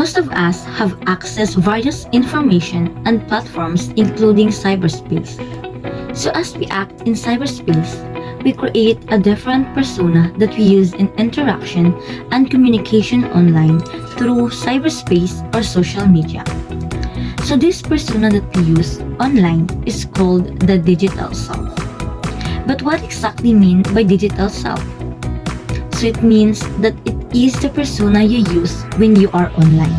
Most of us have accessed various information and platforms including cyberspace. So as we act in cyberspace, we create a different persona that we use in interaction and communication online through cyberspace or social media. So this persona that we use online is called the digital self. But what exactly mean by digital self? So it means that it is the persona you use when you are online.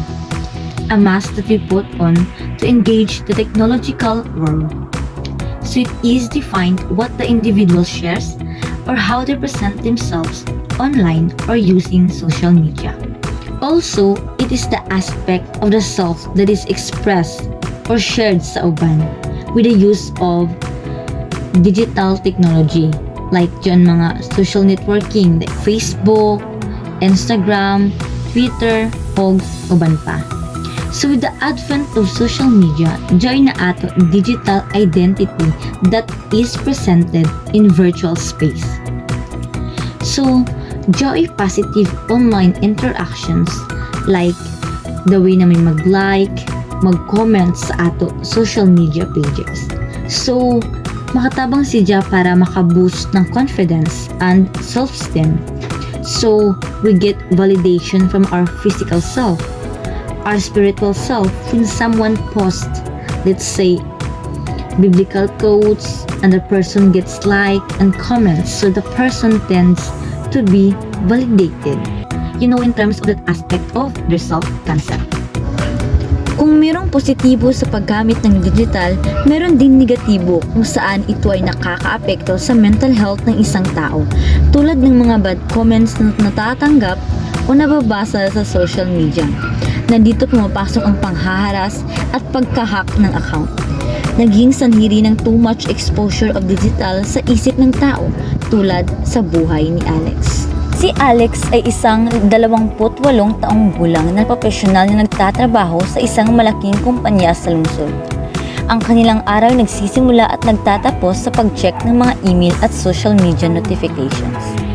A mask that we put on to engage the technological world. So it is defined what the individual shares or how they present themselves online or using social media. Also, it is the aspect of the self that is expressed or shared sa uban with the use of digital technology like dyan mga social networking like Facebook, Instagram, Twitter, o uban pa. So with the advent of social media, join na ato digital identity that is presented in virtual space. So, joy positive online interactions like the way na may mag-like, mag-comment sa ato social media pages. So, makatabang siya para makaboost ng confidence and self-esteem. So, we get validation from our physical self, our spiritual self when someone posts, let's say, biblical quotes and the person gets like and comments, so the person tends to be validated, in terms of that aspect of their self-concept. Kung mayroong positibo sa paggamit ng digital, meron din negatibo kung saan ito ay nakakaapekto sa mental health ng isang tao, tulad ng mga bad comments na natatanggap o nababasa sa social media. Nandito pumapasok ang panghaharas at pagkahack ng account. Naging sanhiri ng too much exposure of digital sa isip ng tao, tulad sa buhay ni Alex. Si Alex ay isang 28 taong gulang na profesional na nagtatrabaho sa isang malaking kumpanya sa lungsod. Ang kanilang araw nagsisimula at nagtatapos sa pag-check ng mga email at social media notifications.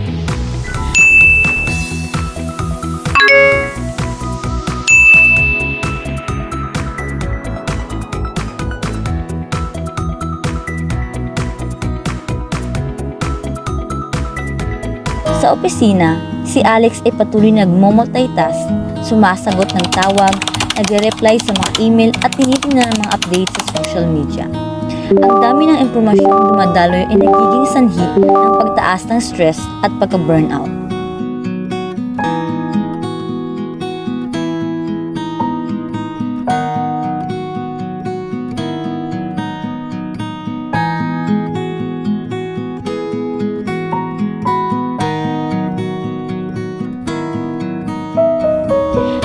Sa opisina, si Alex ay patuloy nagmo-multitask, sumasagot ng tawag, nagre-reply sa mga email at tinitingnan ng mga updates sa social media. Ang dami ng impormasyong dumadaloy ay nagiging sanhi ng pagtaas ng stress at pagka-burnout.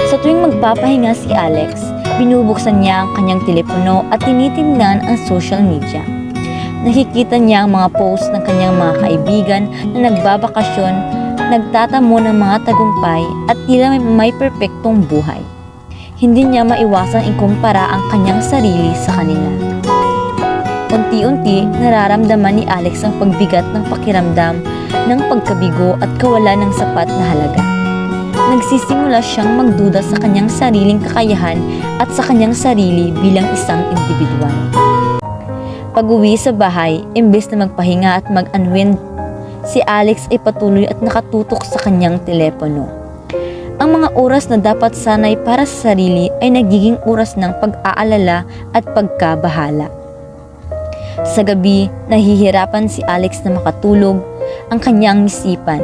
Sa tuwing magpapahinga si Alex, binubuksan niya ang kanyang telepono at tinitingnan ang social media. Nakikita niya ang mga post ng kanyang mga kaibigan na nagbabakasyon, nagtatamo ng mga tagumpay at tila may perpektong buhay. Hindi niya maiwasang ikumpara ang kanyang sarili sa kanila. Unti-unti, nararamdaman ni Alex ang pagbigat ng pakiramdam ng pagkabigo at kawalan ng sapat na halaga. Nagsisimula siyang magduda sa kanyang sariling kakayahan at sa kanyang sarili bilang isang individual. Pag-uwi sa bahay, imbes na magpahinga at mag-unwind, si Alex ay patuloy at nakatutok sa kanyang telepono. Ang mga oras na dapat sanay para sa sarili ay nagiging oras ng pag-aalala at pagkabahala. Sa gabi, nahihirapan si Alex na makatulog. Ang kanyang isipan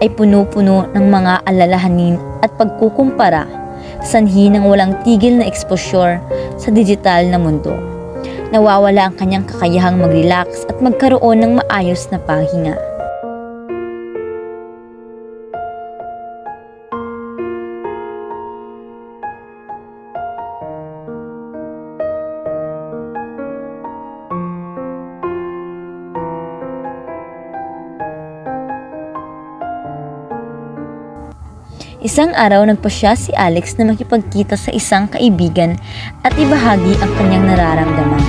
ay puno-puno ng mga alalahanin at pagkukumpara, sanhi ng walang tigil na exposure sa digital na mundo. Nawawala ang kanyang kakayahang mag-relax at magkaroon ng maayos na pahinga. Isang araw nagpasya si Alex na makipagkita sa isang kaibigan at ibahagi ang kanyang nararamdaman.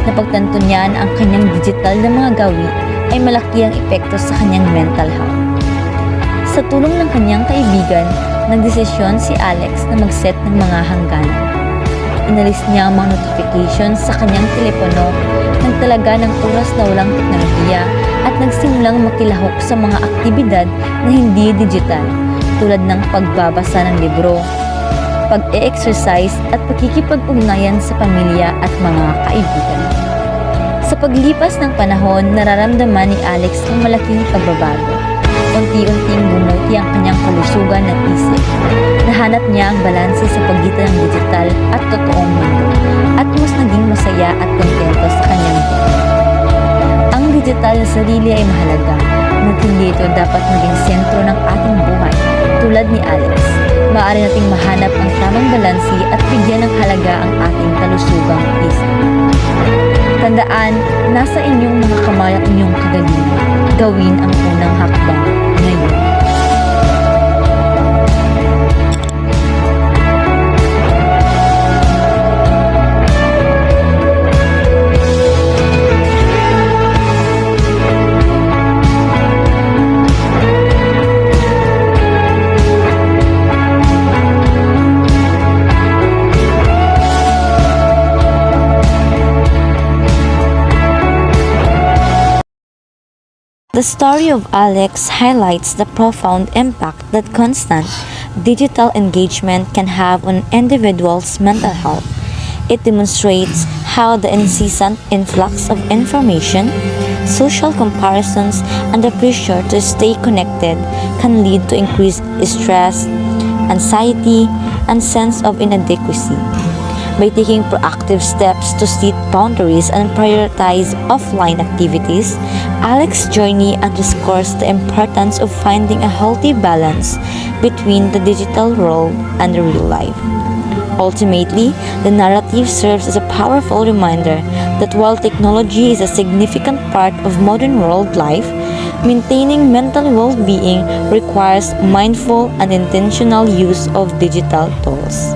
Napagtanto niya na ang kanyang digital na mga gawi ay malaki ang epekto sa kanyang mental health. Sa tulong ng kanyang kaibigan, Nagdesisyon si Alex na mag-set ng mga hangganan. Inalis niya ang mga notifications sa kanyang telepono, nagtalaga ng oras na walang teknolohiya at nagsimulang makilahok sa mga aktibidad na hindi digital tulad ng pagbabasa ng libro, pag-e-exercise at pakikipag-ugnayan sa pamilya at mga kaibigan. Sa paglipas ng panahon, nararamdaman ni Alex ang malaking pagbabago. Unti-unting bumuti ang kanyang kalusugan ng isip. Nahanap niya ang balanse sa pagitan ng digital at totoong mundo at mas naging masaya at kontento sa kanyang buhay. Ang digital na sarili ay mahalaga, ngunit hindi ito dapat maging sentro ng ating buhay. Tulad ni Alex, maaari nating mahanap ang tamang balanse at bigyan ng halaga ang ating kalusugang isip. Tandaan, nasa inyong mga kamay ang inyong kagalingan. Gawin ang unang hakbang ngayon. The story of Alex highlights the profound impact that constant digital engagement can have on individuals' mental health. It demonstrates how the incessant influx of information, social comparisons, and the pressure to stay connected can lead to increased stress, anxiety, and sense of inadequacy. By taking proactive steps to set boundaries and prioritize offline activities, Alex's journey underscores the importance of finding a healthy balance between the digital world and the real life. Ultimately, the narrative serves as a powerful reminder that while technology is a significant part of modern world life, maintaining mental well-being requires mindful and intentional use of digital tools.